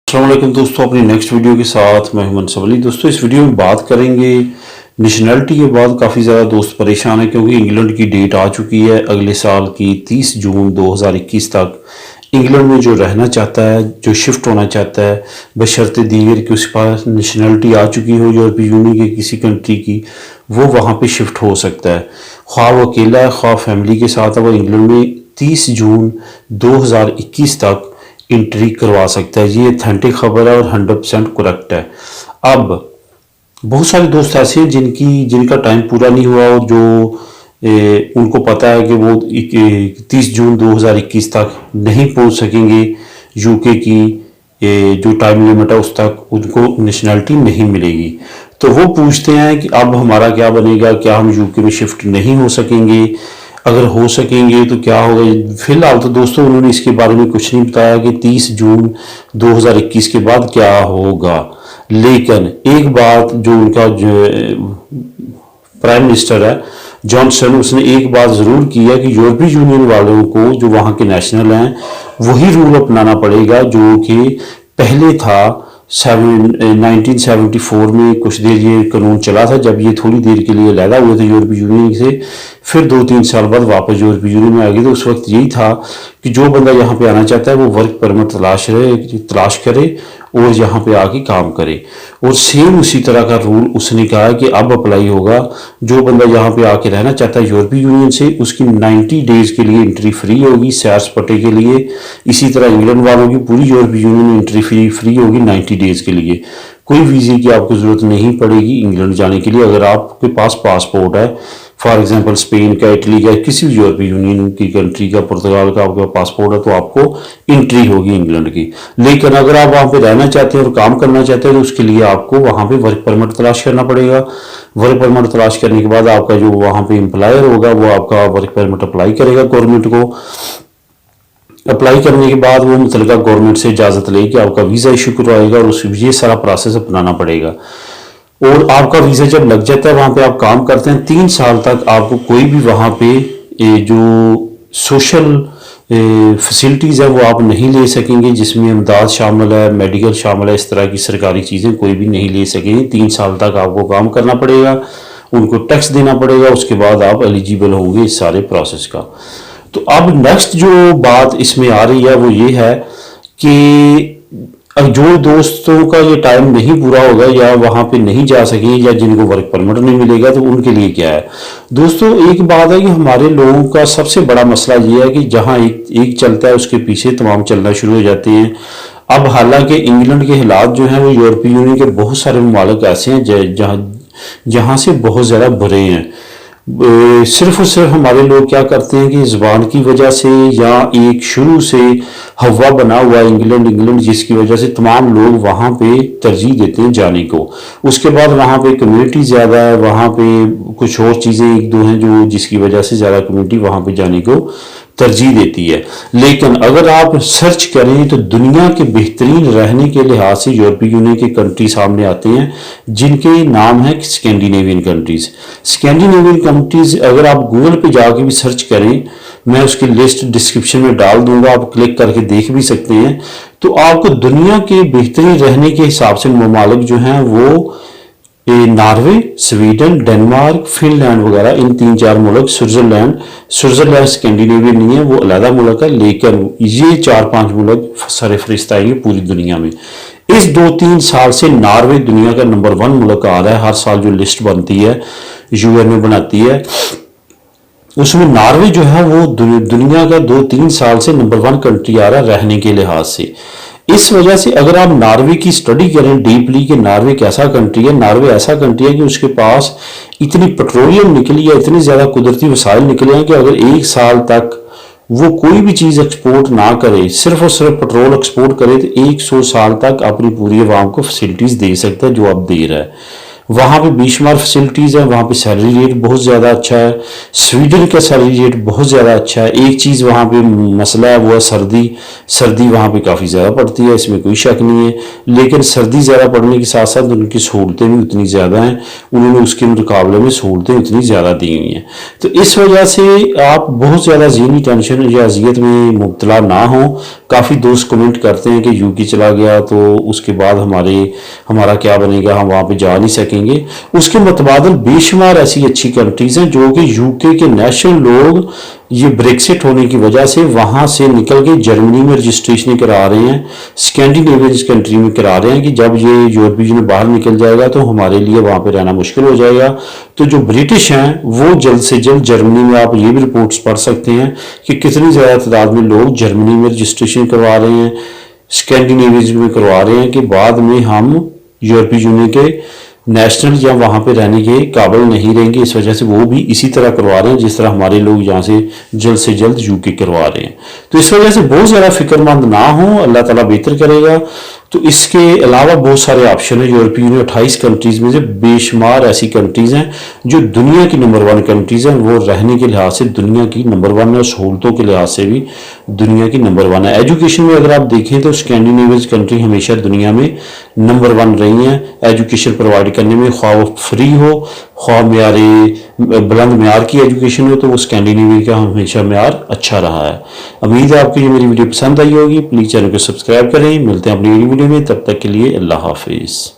अस्सलाम वालेकुम दोस्तों, अपनी नेक्स्ट वीडियो के साथ मैं मनसब अली। दोस्तों इस वीडियो में बात करेंगे नेशनलिटी के बाद काफ़ी ज़्यादा दोस्त परेशान हैं क्योंकि इंग्लैंड की डेट आ चुकी है अगले साल की 30 जून 2021 तक। इंग्लैंड में जो रहना चाहता है, जो शिफ्ट होना चाहता है बशर्ते दीगर कि उसके पास नेशनलिटी आ चुकी हो यूरोपीय यूनियन के किसी कंट्री की, वो वहाँ पे शिफ्ट हो सकता है। ख्वाह वो अकेला है ख्वाह फैमिली के साथ है, वो इंग्लैंड में 30 जून 2021 तक इंट्री करवा सकता है। ये अथेंटिक खबर है और 100% करेक्ट है। अब बहुत सारे दोस्त ऐसे हैं जिनका टाइम पूरा नहीं हुआ और जो उनको पता है कि वो 30 जून 2021 तक नहीं पहुंच सकेंगे यूके की जो टाइम लिमिट है उस तक उनको नेशनलिटी नहीं मिलेगी। तो वो पूछते हैं कि अब हमारा क्या बनेगा, क्या हम यूके में शिफ्ट नहीं हो सकेंगे, अगर हो सकेंगे तो क्या होगा। फिलहाल तो दोस्तों उन्होंने इसके बारे में कुछ नहीं बताया कि 30 जून 2021 के बाद क्या होगा। लेकिन एक बात जो उनका जो प्राइम मिनिस्टर है जॉनसन, उसने एक बात ज़रूर की है कि यूरोपीय यूनियन वालों को जो वहाँ के नेशनल हैं वही रूल अपनाना पड़ेगा जो कि पहले था 1974 में। कुछ देर ये कानून चला था जब ये थोड़ी देर के लिए अलहदा हुए थे यूरोपीय यूनियन से, फिर 2-3 साल बाद वापस यूरोपीय यूनियन में आ गए। तो उस वक्त यही था कि जो बंदा यहाँ पे आना चाहता है वो वर्क परमिट तलाश करे और यहाँ पे आके काम करे। और सेम उसी तरह का रूल उसने कहा कि अब अप्लाई होगा। जो बंदा यहाँ पे आके रहना चाहता है यूरोपीय यूनियन से, उसकी 90 डेज के लिए एंट्री फ्री होगी सैर सपाटे के लिए। इसी तरह इंग्लैंड वालों की पूरी यूरोपीय यूनियन में एंट्री फ्री होगी 90 डेज के लिए। कोई वीज़े की आपको ज़रूरत नहीं पड़ेगी इंग्लैंड जाने के लिए। अगर आपके पास पासपोर्ट है, फॉर एग्जांपल स्पेन का, इटली का, किसी भी यूरोपीय यूनियन की कंट्री का, पुर्तगाल का आपके पासपोर्ट है तो आपको एंट्री होगी इंग्लैंड की। लेकिन अगर आप वहाँ पे रहना चाहते हैं और काम करना चाहते हैं तो उसके लिए आपको वहाँ पे वर्क परमिट तलाश करना पड़ेगा। वर्क परमिट तलाश करने के बाद आपका जो वहाँ पे एम्प्लॉयर होगा वो आपका वर्क परमिट अप्लाई करेगा गवर्नमेंट को। अप्लाई करने के बाद वो मुतलका गवर्नमेंट से इजाज़त लेके आपका वीज़ा इशू करवाएगा और उस ये सारा प्रोसेस अपनाना पड़ेगा। और आपका वीज़ा जब लग जाता है वहाँ पे आप काम करते हैं 3 साल तक आपको कोई भी वहाँ पे जो सोशल फैसिलिटीज़ है वो आप नहीं ले सकेंगे, जिसमें इमदाद शामिल है, मेडिकल शामिल है, इस तरह की सरकारी चीज़ें कोई भी नहीं ले सकेंगे। 3 साल तक आपको काम करना पड़ेगा, उनको टैक्स देना पड़ेगा, उसके बाद आप एलिजिबल होंगे इस सारे प्रोसेस का। तो अब नेक्स्ट जो बात इसमें आ रही है वो ये है कि जो दोस्तों का ये टाइम नहीं पूरा होगा या वहाँ पे नहीं जा सके या जिनको वर्क परमिट नहीं मिलेगा तो उनके लिए क्या है। दोस्तों एक बात है कि हमारे लोगों का सबसे बड़ा मसला ये है कि जहाँ एक चलता है उसके पीछे तमाम चलना शुरू हो जाते हैं। अब हालांकि इंग्लैंड के हालात जो हैं वो यूरोपीय यूनियन के बहुत सारे ममालिक ऐसे हैं जहाँ से बहुत ज़्यादा बुरे हैं। सिर्फ और सिर्फ हमारे लोग क्या करते हैं कि ज़बान की वजह से या एक शुरू से हवा बना हुआ इंग्लैंड जिसकी वजह से तमाम लोग वहाँ पे तरजीह देते हैं जाने को। उसके बाद वहाँ पे कम्युनिटी ज़्यादा है, वहाँ पे कुछ और चीज़ें एक दो हैं जो जिसकी वजह से ज़्यादा कम्युनिटी वहाँ पे जाने को तरजीह देती है। लेकिन अगर आप सर्च करें तो दुनिया के बेहतरीन रहने के लिहाज से यूरोपीय यूनियन के कंट्री सामने आते हैं जिनके नाम है स्कैंडिनेवियन कंट्रीज। स्कैंडिनेवियन कंट्रीज अगर आप गूगल पे जाके भी सर्च करें, मैं उसकी लिस्ट डिस्क्रिप्शन में डाल दूंगा, आप क्लिक करके देख भी सकते हैं। तो आपको दुनिया के बेहतरीन रहने के हिसाब से ममालिक जो हैं वो नॉर्वे, स्वीडन, डेनमार्क, फिनलैंड वगैरह, इन 3-4 मुल्क, स्विट्जरलैंड स्कैंडिनेवियन नहीं है, वो अलग मुल्क है, लेकिन ये 4-5 मुल्क सरफरिस्त आएंगे पूरी दुनिया में। इस 2-3 साल से नॉर्वे दुनिया का नंबर 1 मुल्क आ रहा है। हर साल जो लिस्ट बनती है यूएन में बनाती है उसमें नॉर्वे जो है वो दुनिया का 2-3 साल से नंबर 1 कंट्री आ रहा है रहने के लिहाज से। इस वजह से अगर आप नॉर्वे की स्टडी करें डीपली कि नॉर्वे कैसा कंट्री है, नॉर्वे ऐसा कंट्री है कि उसके पास इतनी पेट्रोलियम निकली है, इतनी ज़्यादा कुदरती वसाइल निकले हैं कि अगर 1 साल तक वो कोई भी चीज़ एक्सपोर्ट ना करे, सिर्फ और सिर्फ पेट्रोल एक्सपोर्ट करे तो 100 साल तक अपनी पूरी आवाम को फैसिलिटीज़ दे सकता है जो अब दे रहा है। वहाँ पे बेशुमार फैसिलिटीज़ हैं, वहाँ पे सैलरी रेट बहुत ज़्यादा अच्छा है। स्वीडन का सैलरी रेट बहुत ज़्यादा अच्छा है। एक चीज़ वहाँ पे मसला है वो है सर्दी वहाँ पे काफ़ी ज़्यादा पड़ती है, इसमें कोई शक नहीं है। लेकिन सर्दी ज़्यादा पड़ने के साथ साथ उनकी सहूलतें भी उतनी ज़्यादा हैं, उन्होंने उसके मुकाबले में सहूलतें उतनी ज़्यादा दी हुई हैं। तो इस वजह से आप बहुत ज़्यादा ज़हनी टेंशन या अजियत में मुब्तला ना हो। काफ़ी दोस्त कमेंट करते हैं कि यूके चला गया तो उसके बाद हमारा क्या बनेगा, हम वहाँ पे जा नहीं सकेंगे। उसके मुतबादल बेशुमार ऐसी अच्छी कंट्रीज़ हैं जो कि यूके के नेशनल लोग ये ब्रेक्सिट होने की वजह से वहाँ से निकल के जर्मनी में रजिस्ट्रेशन करा रहे हैं, स्कैंडिनेवियन कंट्री में करा रहे हैं कि जब ये यूरोपीय यूनियन बाहर निकल जाएगा तो हमारे लिए वहाँ पे रहना मुश्किल हो जाएगा। तो जो ब्रिटिश हैं वो जल्द से जल्द जर्मनी में, आप ये भी रिपोर्ट्स पढ़ सकते हैं कि कितनी ज़्यादा तादाद में लोग जर्मनी में रजिस्ट्रेशन करवा रहे हैं, स्कैंडिनेवियन में करवा रहे हैं कि बाद में हम यूरोपीय यूनियन के नेशनल या वहाँ पे रहने के काबिल नहीं रहेंगे। इस वजह से वो भी इसी तरह करवा रहे हैं जिस तरह हमारे लोग यहाँ से जल्द यूके करवा रहे हैं। तो इस वजह से बहुत ज़्यादा फिक्रमंद ना हो, अल्लाह ताला बेहतर करेगा। तो इसके अलावा बहुत सारे ऑप्शन है। यूरोपीय यूनियन 28 कंट्रीज़ में से बेशुमार ऐसी कंट्रीज़ हैं जो दुनिया की नंबर 1 कंट्रीज़ हैं, वो रहने के लिहाज से दुनिया की नंबर 1 है और सहूलतों के लिहाज से भी दुनिया की नंबर 1 है। एजुकेशन में अगर आप देखें तो स्कैंडिनेवियन कंट्री हमेशा दुनिया में नंबर 1 रही हैं एजुकेशन प्रोवाइड करने में, ख्वाह वो फ्री हो, ख्वाह बुलंद म्यार की एजुकेशन हो, तो वो स्कैंडिनेवियन का हमेशा म्यार अच्छा रहा है। उम्मीद है आपको ये मेरी वीडियो पसंद आई होगी। प्लीज़ चैनल को सब्सक्राइब करें। मिलते हैं अपनी वीडियो में, तब तक के लिए अल्लाह हाफिज़।